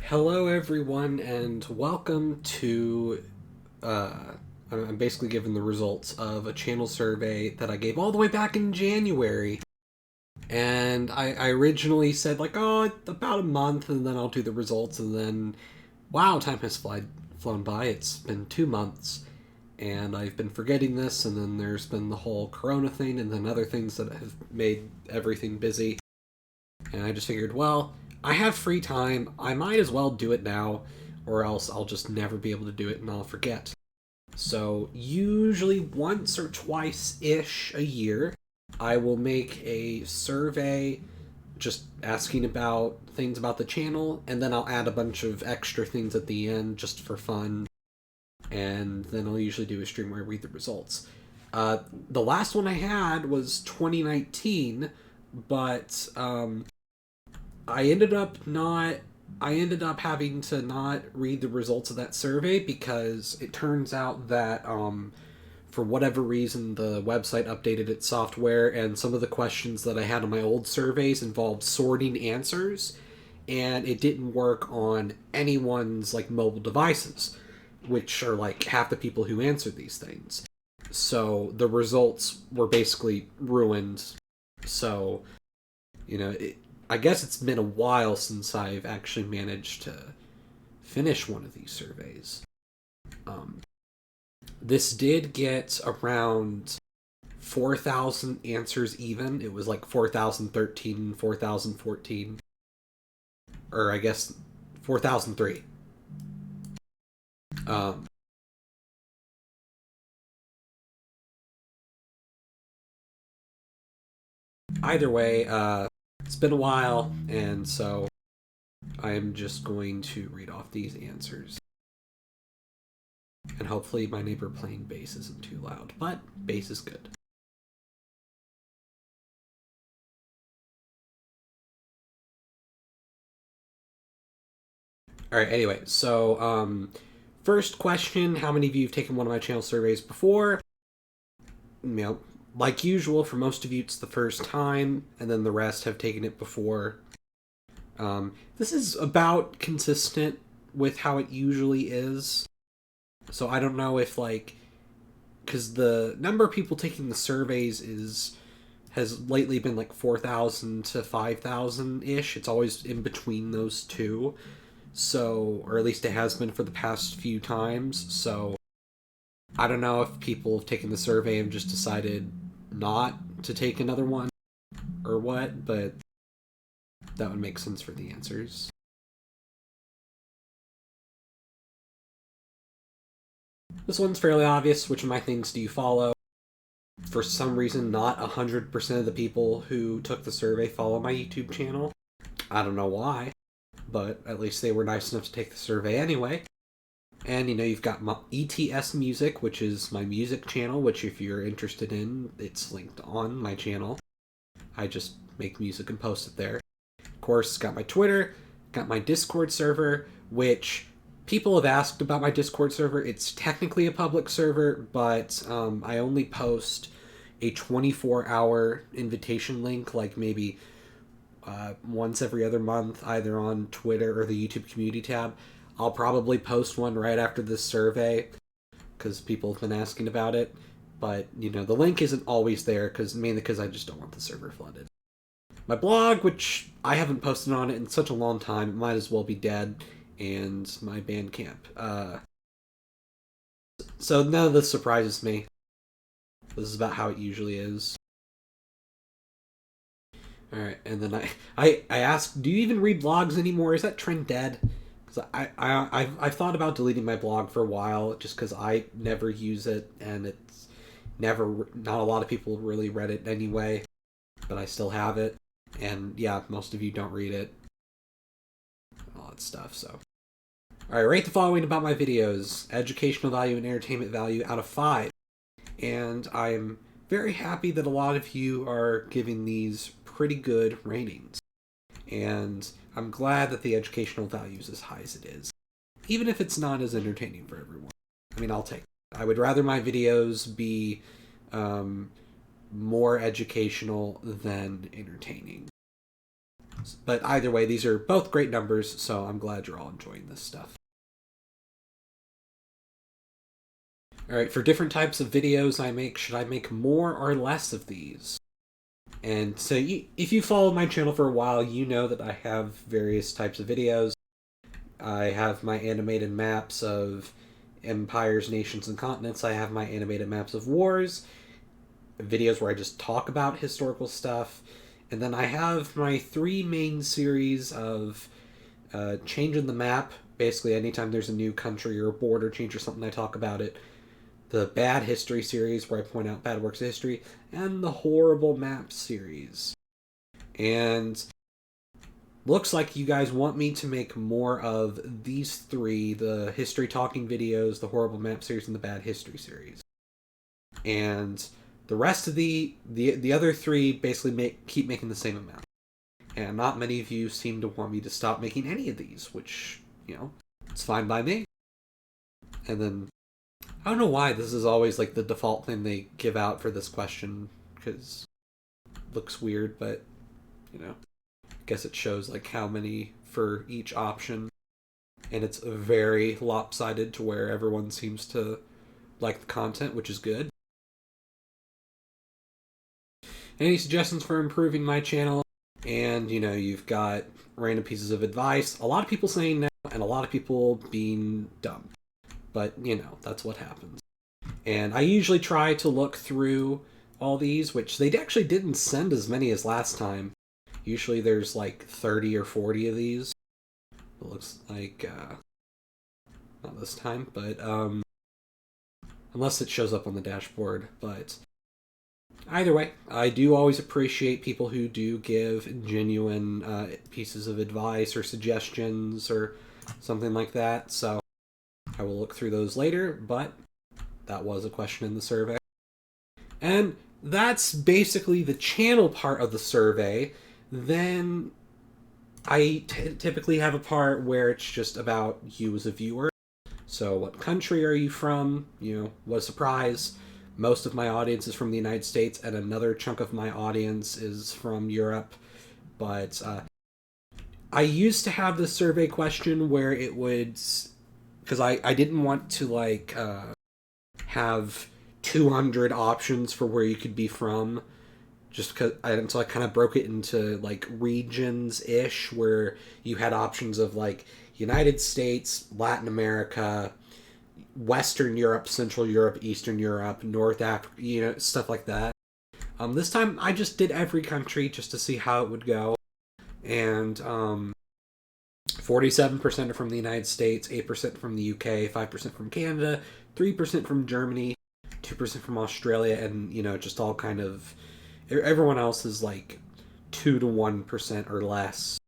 Hello, everyone, and welcome to. Uh, I'm basically giving the results of a channel survey that I gave all the way back in January. And I originally said, like, oh, about a month, and then I'll do the results, and then, wow, time has flown by. It's been 2 months, and I've been forgetting this, and then there's been the whole Corona thing, and then other things that have made everything busy. And I just figured, well, I have free time. I might as well do it now, or else I'll just never be able to do it and I'll forget. So, usually once or twice ish a year, I will make a survey just asking about things about the channel, and then I'll add a bunch of extra things at the end just for fun. And then I'll usually do a stream where I read the results. The last one I had was 2019, but I ended up not I ended up having to not read the results of that survey because it turns out that for whatever reason the website updated its software and some of the questions that I had on my old surveys involved sorting answers and it didn't work on anyone's like mobile devices, which are like half the people who answered these things. So the results were basically ruined. So I guess it's been a while since I've actually managed to finish one of these surveys. Um, this did get around 4,000 answers even. It was like 4,013, 4,014, or I guess 4,003. Um, Either way, it's been a while, and so I'm just going to read off these answers. And hopefully my neighbor playing bass isn't too loud, but bass is good. All right, anyway, so first question, how many of you have taken one of my channel surveys before? Like usual, for most of you, it's the first time, and then the rest have taken it before. This is about consistent with how it usually is. So I don't know if, like, because the number of people taking the surveys has lately been like 4,000 to 5,000 ish. It's always in between those two. So, or at least it has been for the past few times. So, I don't know if people have taken the survey and just decided not to take another one or what, but that would make sense for the answers. This one's fairly obvious. Which of my things do you follow? For some reason, not 100% of the people who took the survey follow my YouTube channel. I don't know why, but at least they were nice enough to take the survey anyway. And you've got my ETS Music, which is my music channel, which if you're interested in, it's linked on my channel. I just make music and post it there. Of course, got my Twitter, got my Discord server, which people have asked about my Discord server. It's technically a public server, but I only post a 24-hour invitation link, like maybe once every other month, either on Twitter or the YouTube community tab. I'll probably post one right after this survey because people have been asking about it. But, the link isn't always there mainly because I just don't want the server flooded. My blog, which I haven't posted on it in such a long time, it might as well be dead, and my Bandcamp. So none of this surprises me. This is about how it usually is. All right, and then I asked, do you even read blogs anymore? Is that trend dead? Because I've thought about deleting my blog for a while, just because I never use it, and it's not a lot of people really read it anyway, but I still have it, and yeah, most of you don't read it, all that stuff. So, all right, rate the following about my videos: educational value and entertainment value out of 5, and I'm very happy that a lot of you are giving these pretty good ratings. And I'm glad that the educational value is as high as it is, even if it's not as entertaining for everyone. I mean, I'll take it. I would rather my videos be more educational than entertaining. But either way, these are both great numbers, so I'm glad you're all enjoying this stuff. Alright, for different types of videos I make, should I make more or less of these? And so if you follow my channel for a while, you know that I have various types of videos. I have my animated maps of empires, nations, and continents. I have my animated maps of wars, videos where I just talk about historical stuff. And then I have my 3 main series of changing the map. Basically, anytime there's a new country or a border change or something, I talk about it. The Bad History series, where I point out bad works of history, and the Horrible Maps series. And looks like you guys want me to make more of these 3, the history talking videos, the Horrible Map series, and the Bad History series. And the rest of the other 3 basically keep making the same amount. And not many of you seem to want me to stop making any of these, which, it's fine by me. And then I don't know why this is always like the default thing they give out for this question, because it looks weird, but, I guess it shows like how many for each option. And it's very lopsided to where everyone seems to like the content, which is good. Any suggestions for improving my channel? And, you've got random pieces of advice. A lot of people saying no, and a lot of people being dumb. But, that's what happens. And I usually try to look through all these, which they actually didn't send as many as last time. Usually there's like 30 or 40 of these. It looks like, not this time, but, unless it shows up on the dashboard. But either way, I do always appreciate people who do give genuine pieces of advice or suggestions or something like that. So I will look through those later, but that was a question in the survey. And that's basically the channel part of the survey. Then I typically have a part where it's just about you as a viewer. So what country are you from? What a surprise. Most of my audience is from the United States, and another chunk of my audience is from Europe. But I used to have this survey question where it would, because I didn't want to have 200 options for where you could be from, just because until I kind of broke it into like regions-ish, where you had options of like United States, Latin America, Western Europe, Central Europe, Eastern Europe, North Africa, stuff like that. This time I just did every country just to see how it would go. And 47% are from the United States, 8% from the UK, 5% from Canada, 3% from Germany, 2% from Australia, and, just all kind of... Everyone else is like 2 to 1% or less,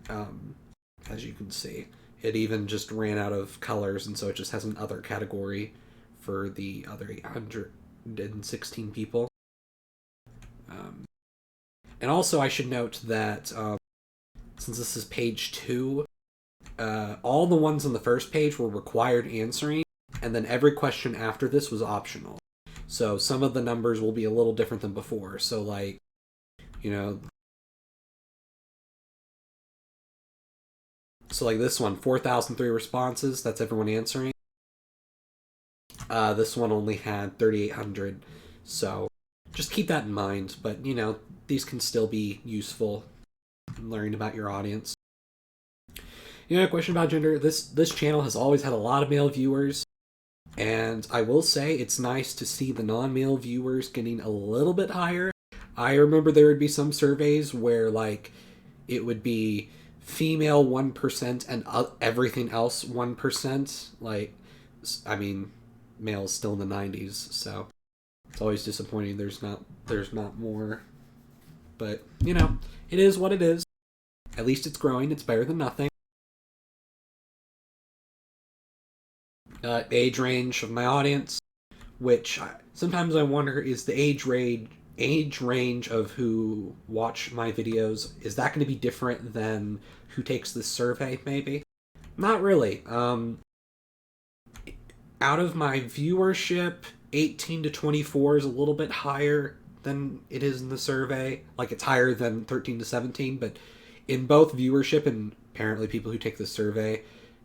as you can see. It even just ran out of colors, and so it just has an other category for the other 816 people. And also I should note that since this is page 2, all the ones on the first page were required answering, and then every question after this was optional. So some of the numbers will be a little different than before. So like, so like this one, 4,003 responses, that's everyone answering. This one only had 3,800, so just keep that in mind. But, these can still be useful in learning about your audience. A question about gender. This channel has always had a lot of male viewers, and I will say it's nice to see the non-male viewers getting a little bit higher. I remember there would be some surveys where, like, it would be female 1% and everything else 1%. Like, I mean, male's still in the 90s, so it's always disappointing there's not more. But, it is what it is. At least it's growing. It's better than nothing. Age range of my audience, which sometimes I wonder, is the age range of who watch my videos, is that going to be different than who takes this survey, maybe? Not really. Out of my viewership, 18 to 24 is a little bit higher. than it is in the survey. Like, it's higher than 13 to 17, but in both viewership and apparently people who take the survey,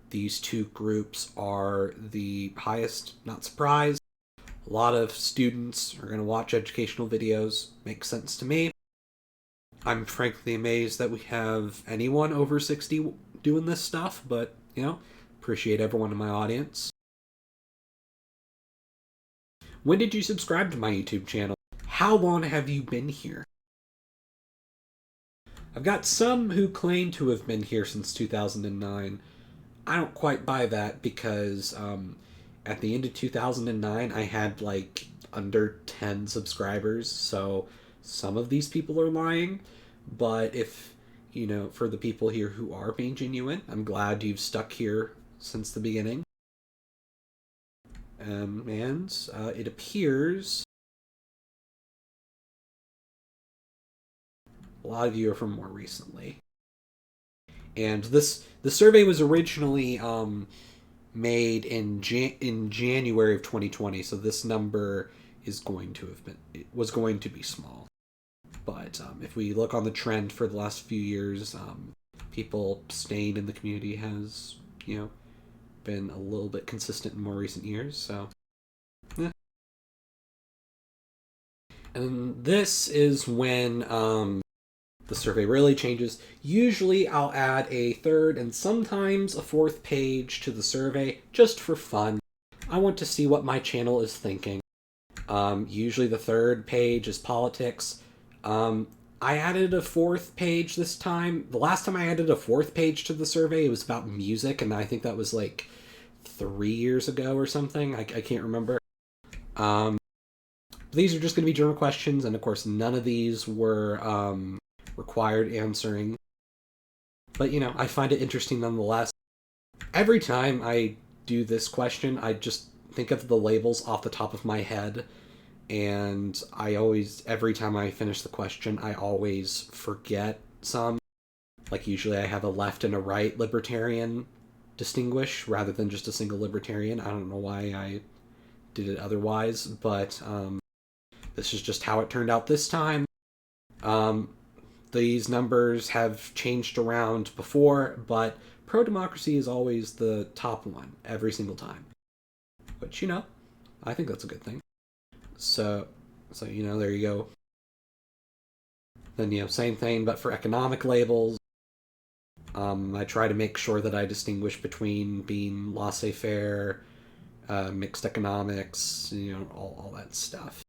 these two groups are the highest. Not surprised. A lot of students are going to watch educational videos. Makes sense to me. I'm frankly amazed that we have anyone over 60 doing this stuff, but, appreciate everyone in my audience. When did you subscribe to my YouTube channel? How long have you been here? I've got some who claim to have been here since 2009. I don't quite buy that because at the end of 2009, I had like under 10 subscribers, so some of these people are lying. But if, for the people here who are being genuine, I'm glad you've stuck here since the beginning. And it appears a lot of you are from more recently. And the survey was originally made in January of 2020, so this number was going to be small. But if we look on the trend for the last few years, people staying in the community has, been a little bit consistent in more recent years, so yeah. And this is when the survey really changes. Usually I'll add a third and sometimes a fourth page to the survey just for fun. I want to see what my channel is thinking. Usually the third page is politics. I added a fourth page this time. The last time I added a fourth page to the survey, it was about music, and I think that was like 3 years ago or something. I can't remember. These are just going to be general questions, and of course none of these were required answering. But, I find it interesting nonetheless. Every time I do this question, I just think of the labels off the top of my head, and every time I finish the question, I always forget some. Like, usually I have a left and a right libertarian distinguish rather than just a single libertarian. I don't know why I did it otherwise, but this is just how it turned out this time. These numbers have changed around before, but pro-democracy is always the top one every single time. Which, I think that's a good thing. So there you go. Then, same thing, but for economic labels. I try to make sure that I distinguish between being laissez-faire, mixed economics, all that stuff.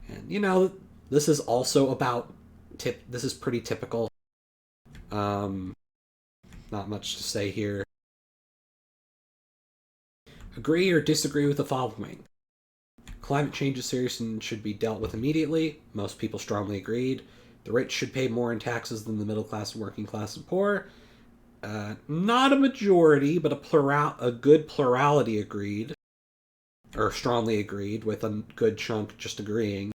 And, this is also about this is pretty typical. Not much to say here. Agree or disagree with the following. Climate change is serious and should be dealt with immediately. Most people strongly agreed. The rich should pay more in taxes than the middle class, working class, and poor. Not a majority, but a good plurality agreed. Or strongly agreed, with a good chunk just agreeing.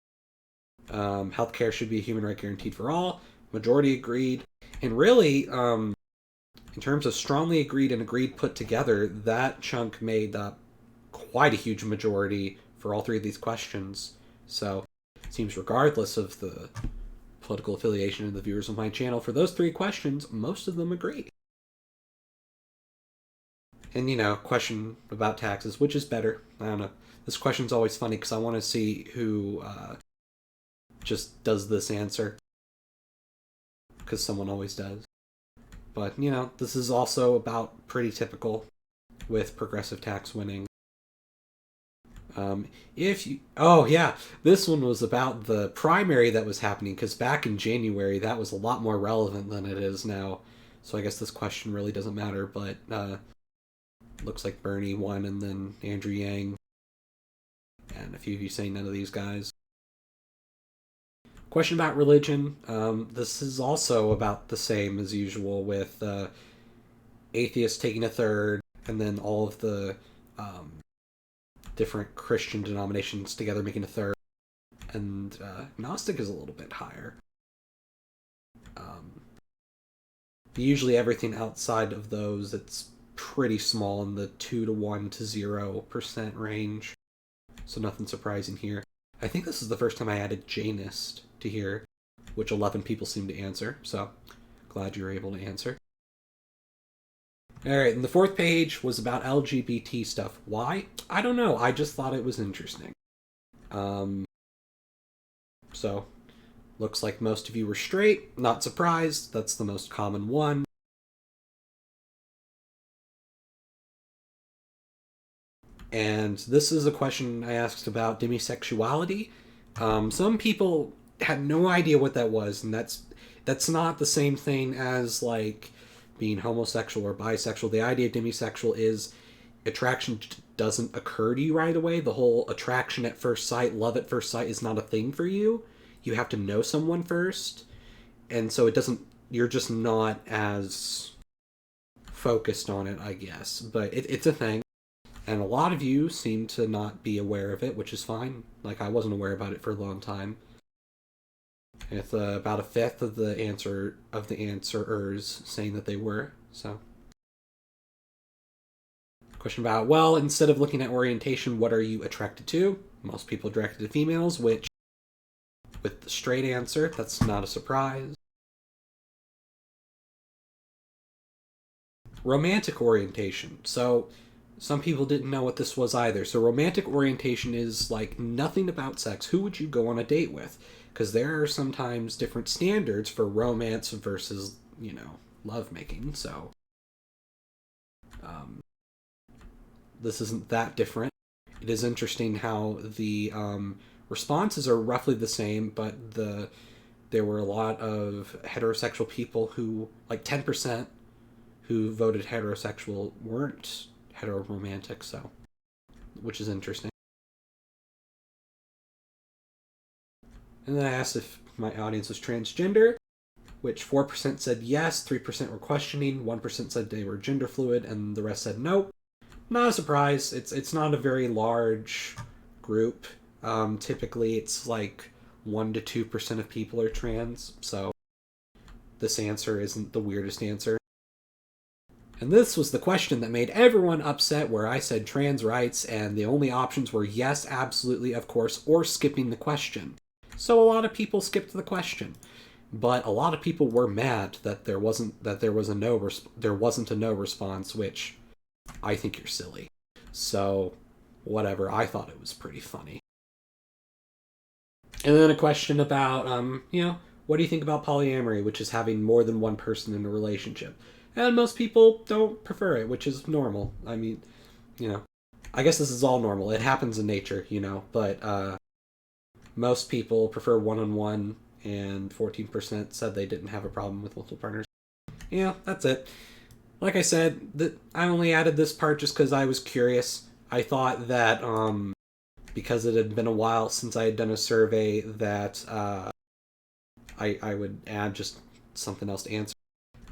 Healthcare should be a human right guaranteed for all. Majority agreed. And really, in terms of strongly agreed and agreed put together, that chunk made up quite a huge majority for all three of these questions. So, it seems regardless of the political affiliation of the viewers of my channel, for those three questions, most of them agree. And, question about taxes, which is better? I don't know. This question's always funny because I want to see who just does this answer. Because someone always does. But, this is also about pretty typical with progressive tax winning. This one was about the primary that was happening, because back in January, that was a lot more relevant than it is now. So I guess this question really doesn't matter, but looks like Bernie won, and then Andrew Yang, and a few of you say none of these guys. Question about religion. This is also about the same as usual, with atheists taking a third, and then all of the different Christian denominations together making a third. And Gnostic is a little bit higher. Usually everything outside of those, it's pretty small in the 2 to 1 to 0% range. So nothing surprising here. I think this is the first time I added Janist to here, which 11 people seem to answer, so glad you were able to answer. Alright, and the fourth page was about LGBT stuff. Why? I don't know. I just thought it was interesting. So, looks like most of you were straight. Not surprised. That's the most common one. And this is a question I asked about demisexuality. Some people had no idea what that was, and that's not the same thing as like being homosexual or bisexual. The idea of demisexual is attraction doesn't occur to you right away. The whole attraction at first sight, love at first sight is not a thing for you. You have to know someone first, and so it doesn't. You're just not as focused on it, I guess. But it's a thing. And a lot of you seem to not be aware of it, which is fine. Like, I wasn't aware about it for a long time. With about a fifth of the answerers saying that they were, so. Question about, well, instead of looking at orientation, what are you attracted to? Most people attracted to females, which, with the straight answer, that's not a surprise. Romantic orientation. So, some people didn't know what this was either. So romantic orientation is like nothing about sex. Who would you go on a date with? Because there are sometimes different standards for romance versus, lovemaking. So this isn't that different. It is interesting how the responses are roughly the same, but there were a lot of heterosexual people who, like 10%, who voted heterosexual weren't heteroromantic, so, which is interesting. And then I asked if my audience was transgender, which 4% said yes, 3% were questioning, 1% said they were gender fluid, and the rest said no. Not a surprise. It's not a very large group. Typically, it's like 1 to 2% of people are trans, so this answer isn't the weirdest answer. And this was the question that made everyone upset, where I said trans rights, and the only options were yes, absolutely, of course, or skipping the question. So a lot of people skipped the question, but a lot of people were mad that there wasn't a no response, which I think you're silly. So whatever, I thought it was pretty funny. And then a question about what do you think about polyamory, which is having more than one person in a relationship? And most people don't prefer it, which is normal. I mean, I guess this is all normal. It happens in nature, but most people prefer one-on-one, and 14% said they didn't have a problem with multiple partners. Yeah, that's it. Like I said, I only added this part just because I was curious. I thought that because it had been a while since I had done a survey that I would add just something else to answer.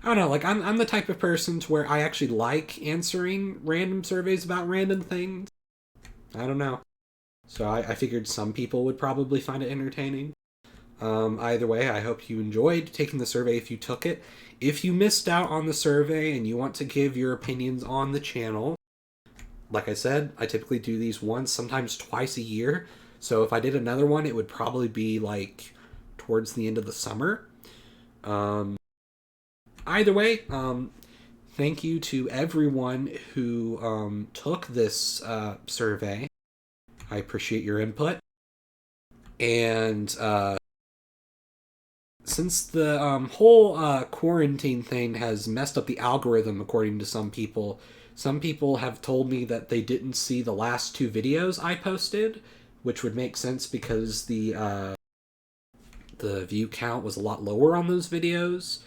I don't know, like, I'm the type of person to where I actually like answering random surveys about random things. I don't know. So I figured some people would probably find it entertaining. Either way, I hope you enjoyed taking the survey if you took it. If you missed out on the survey and you want to give your opinions on the channel, like I said, I typically do these once, sometimes twice a year. So if I did another one, it would probably be like towards the end of the summer. Either way, thank you to everyone who took this survey. I appreciate your input. And since the whole quarantine thing has messed up the algorithm, according to some people have told me that they didn't see the last 2 videos I posted, which would make sense because the view count was a lot lower on those videos.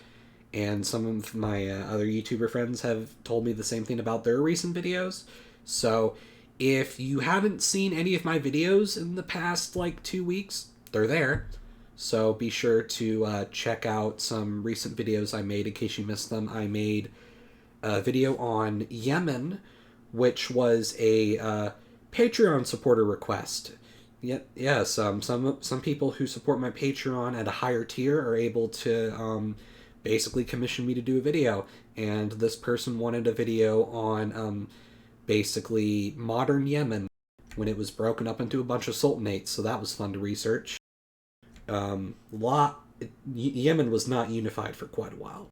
And some of my other YouTuber friends have told me the same thing about their recent videos. So if you haven't seen any of my videos in the past, 2 weeks, they're there. So be sure to check out some recent videos I made in case you missed them. I made a video on Yemen, which was a Patreon supporter request. Yes, some people who support my Patreon at a higher tier are able to basically commission me to do a video, and this person wanted a video on basically modern Yemen, when it was broken up into a bunch of sultanates, so that was fun to research. Yemen was not unified for quite a while.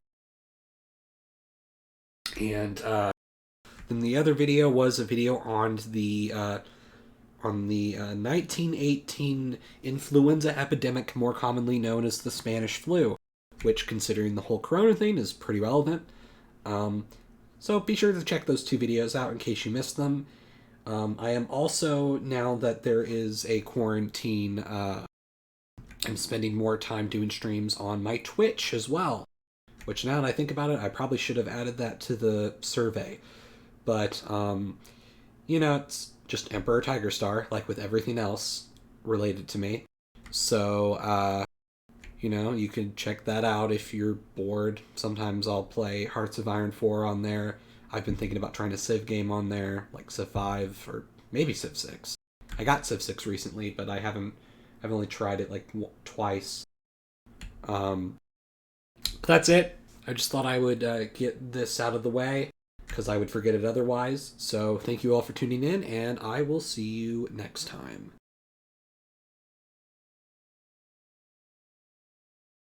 And then the other video was a video on the 1918 influenza epidemic, more commonly known as the Spanish flu, which, considering the whole corona thing, is pretty relevant. So be sure to check those two videos out in case you missed them. I am also, now that there is a quarantine, I'm spending more time doing streams on my Twitch as well. Which, now that I think about it, I probably should have added that to the survey. But, it's just Emperor Tiger Star, like with everything else related to me. So, you can check that out if you're bored. Sometimes I'll play Hearts of Iron 4 on there. I've been thinking about trying a Civ game on there, like Civ 5 or maybe Civ 6. I got Civ 6 recently, but I've only tried it like twice. But that's it. I just thought I would get this out of the way because I would forget it otherwise. So thank you all for tuning in, and I will see you next time.